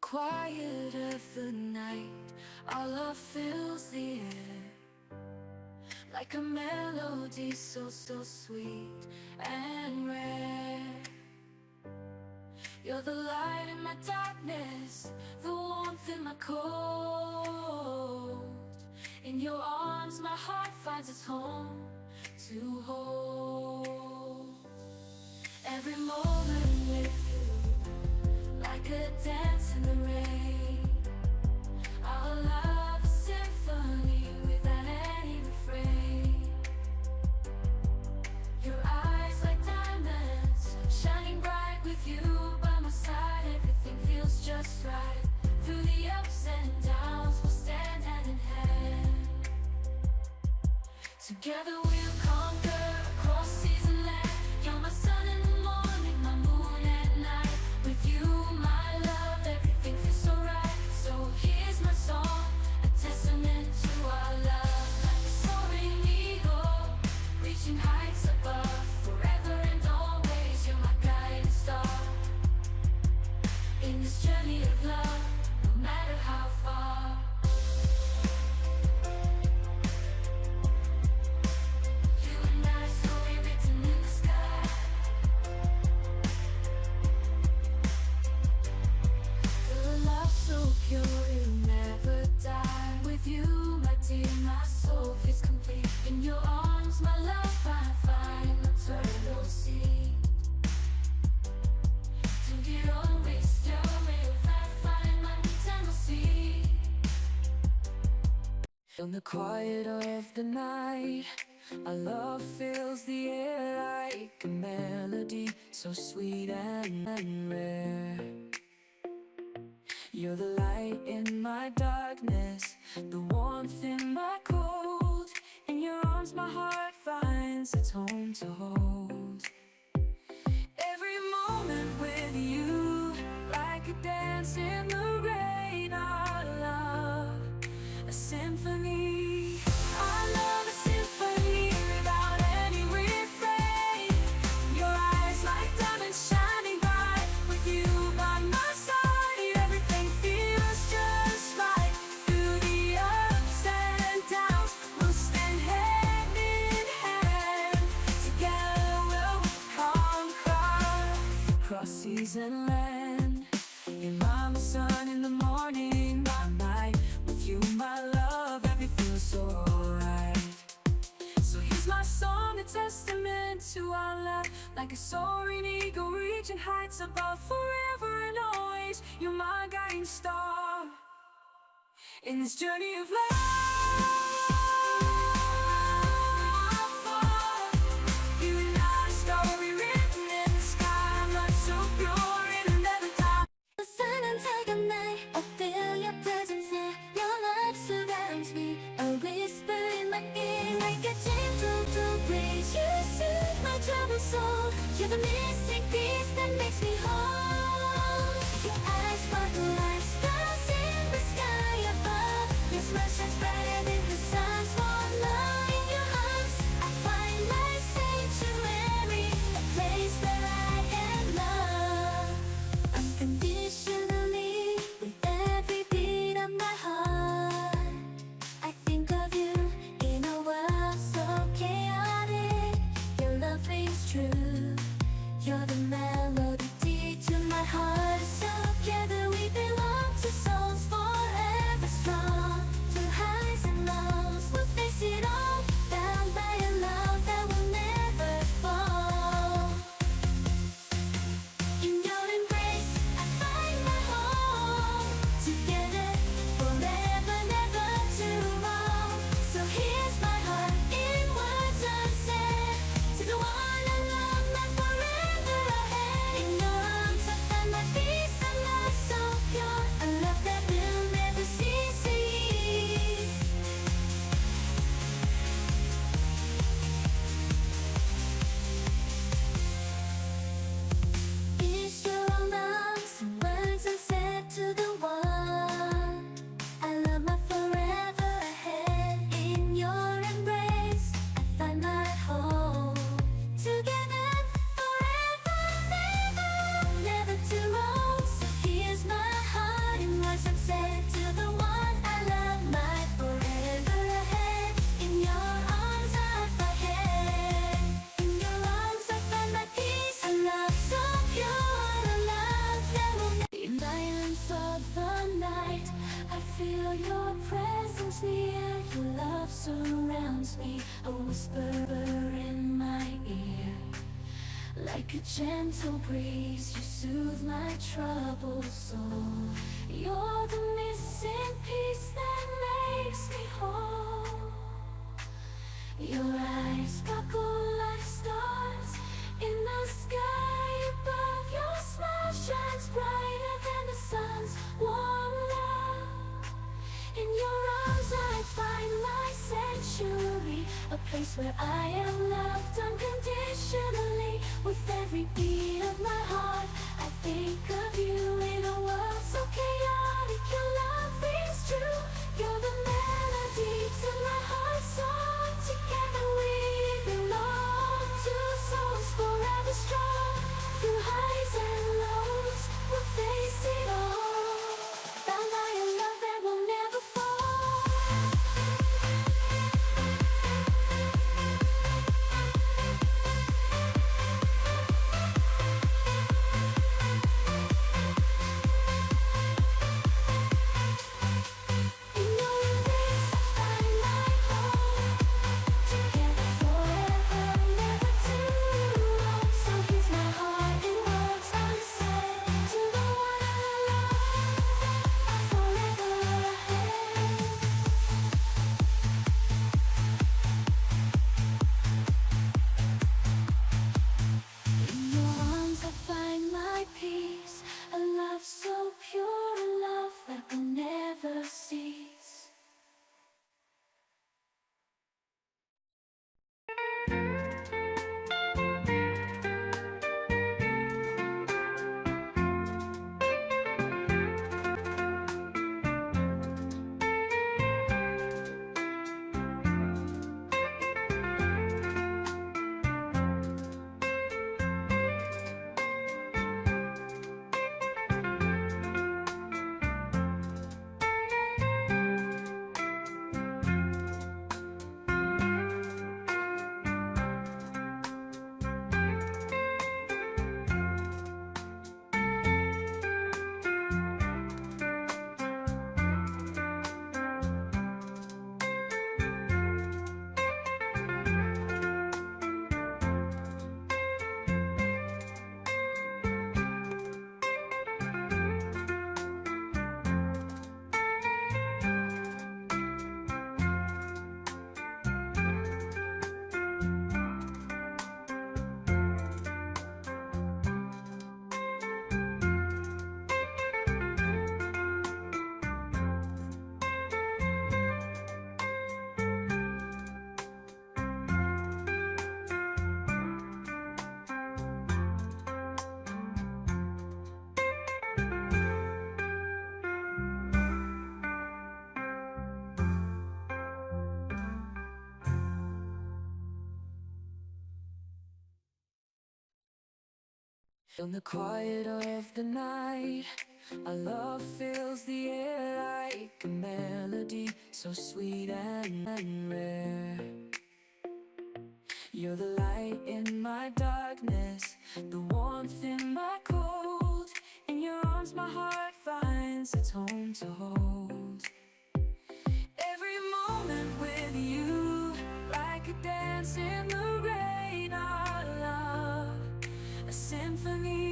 quiet of the night, our love fills the air like a melody so sweet and rare. You're the light in my darkness, the warmth in my cold. In your arms my heart finds its home to hold. Every moment with you, like a dance in the rain. Our love a symphony without any refrain. Your eyes like diamonds, shining bright with you by my side. Everything feels just right. Through the ups and downs we'll stand hand in hand. Together we'll conquer across seas and land. You're my sun in the morning, my moon at night. With you, my love, everything feels so right. So here's my song, a testament to our love. Like a soaring eagle, reaching heights above. Forever and always, you're my guiding star. In this journey of love, no matter how far. You and I, story written in the sky. The love so pure, it'll never die. With you, my dear, my soul feels complete. In your arms, my love, I find eternal sea. To get always still, if I find my eternal sea. In the quiet of the night, our love fills the air like a melody so sweet and rare. You're the light in my darkness, the warmth in my cold. In your arms my heart finds its home to hold. Every moment with you, like a dance in the rain. Our love, a symphony. Our love, a symphony without any refrain. Your eyes like diamonds shining bright. With you by my side, everything feels just right. Through the ups and downs, we'll stand hand in hand. Together we'll conquer across seas and land. You're my sun in the morning, my night. With you, my love, everything feels so right. So here's my song, a testament to our love. Like a soaring eagle, reaching heights above. Forever and always, you're my guiding star. In this journey of love. You and I, story written in the sky. Love so pure, it'll never die. Listen until the night, I feel your presence here. Your love surrounds me, a whisper in my ear. Like a gentle breeze, you soothe my troubled soul. You're the missing piece that makes me whole. Your eyes sparkle like stars in the sky above. Your smile shines bright feel your presence near, your love surrounds me, a whisper in my ear. Like a gentle breeze, you soothe my troubled soul. You're the missing piece that makes me whole. Your eyes sparkle like stars in the sky above. Your smile shines brighter than the sun's warm love. In your arms I find my sanctuary, a place where I am loved unconditionally. With every beat of my heart, I think of you. In a world so chaotic, your love rings true. You're the melody to my heart's song. Together we belong, two souls forever strong. Through highs and lows, we'll face it all. Bound by a love that will never fall. In your embrace I find my home. Together forever, never too long. So here's my heart in words unsaid. To the one I love, I'm forever ahead. In your arms I find my peace, a love so pure, a love that will never cease. In the quiet of the night, our love fills the air like a melody so sweet and rare. You're the light in my darkness, the warmth in my cold. In your arms my heart finds its home to hold. Every moment with you, like a dance in the rain, our love, a symphony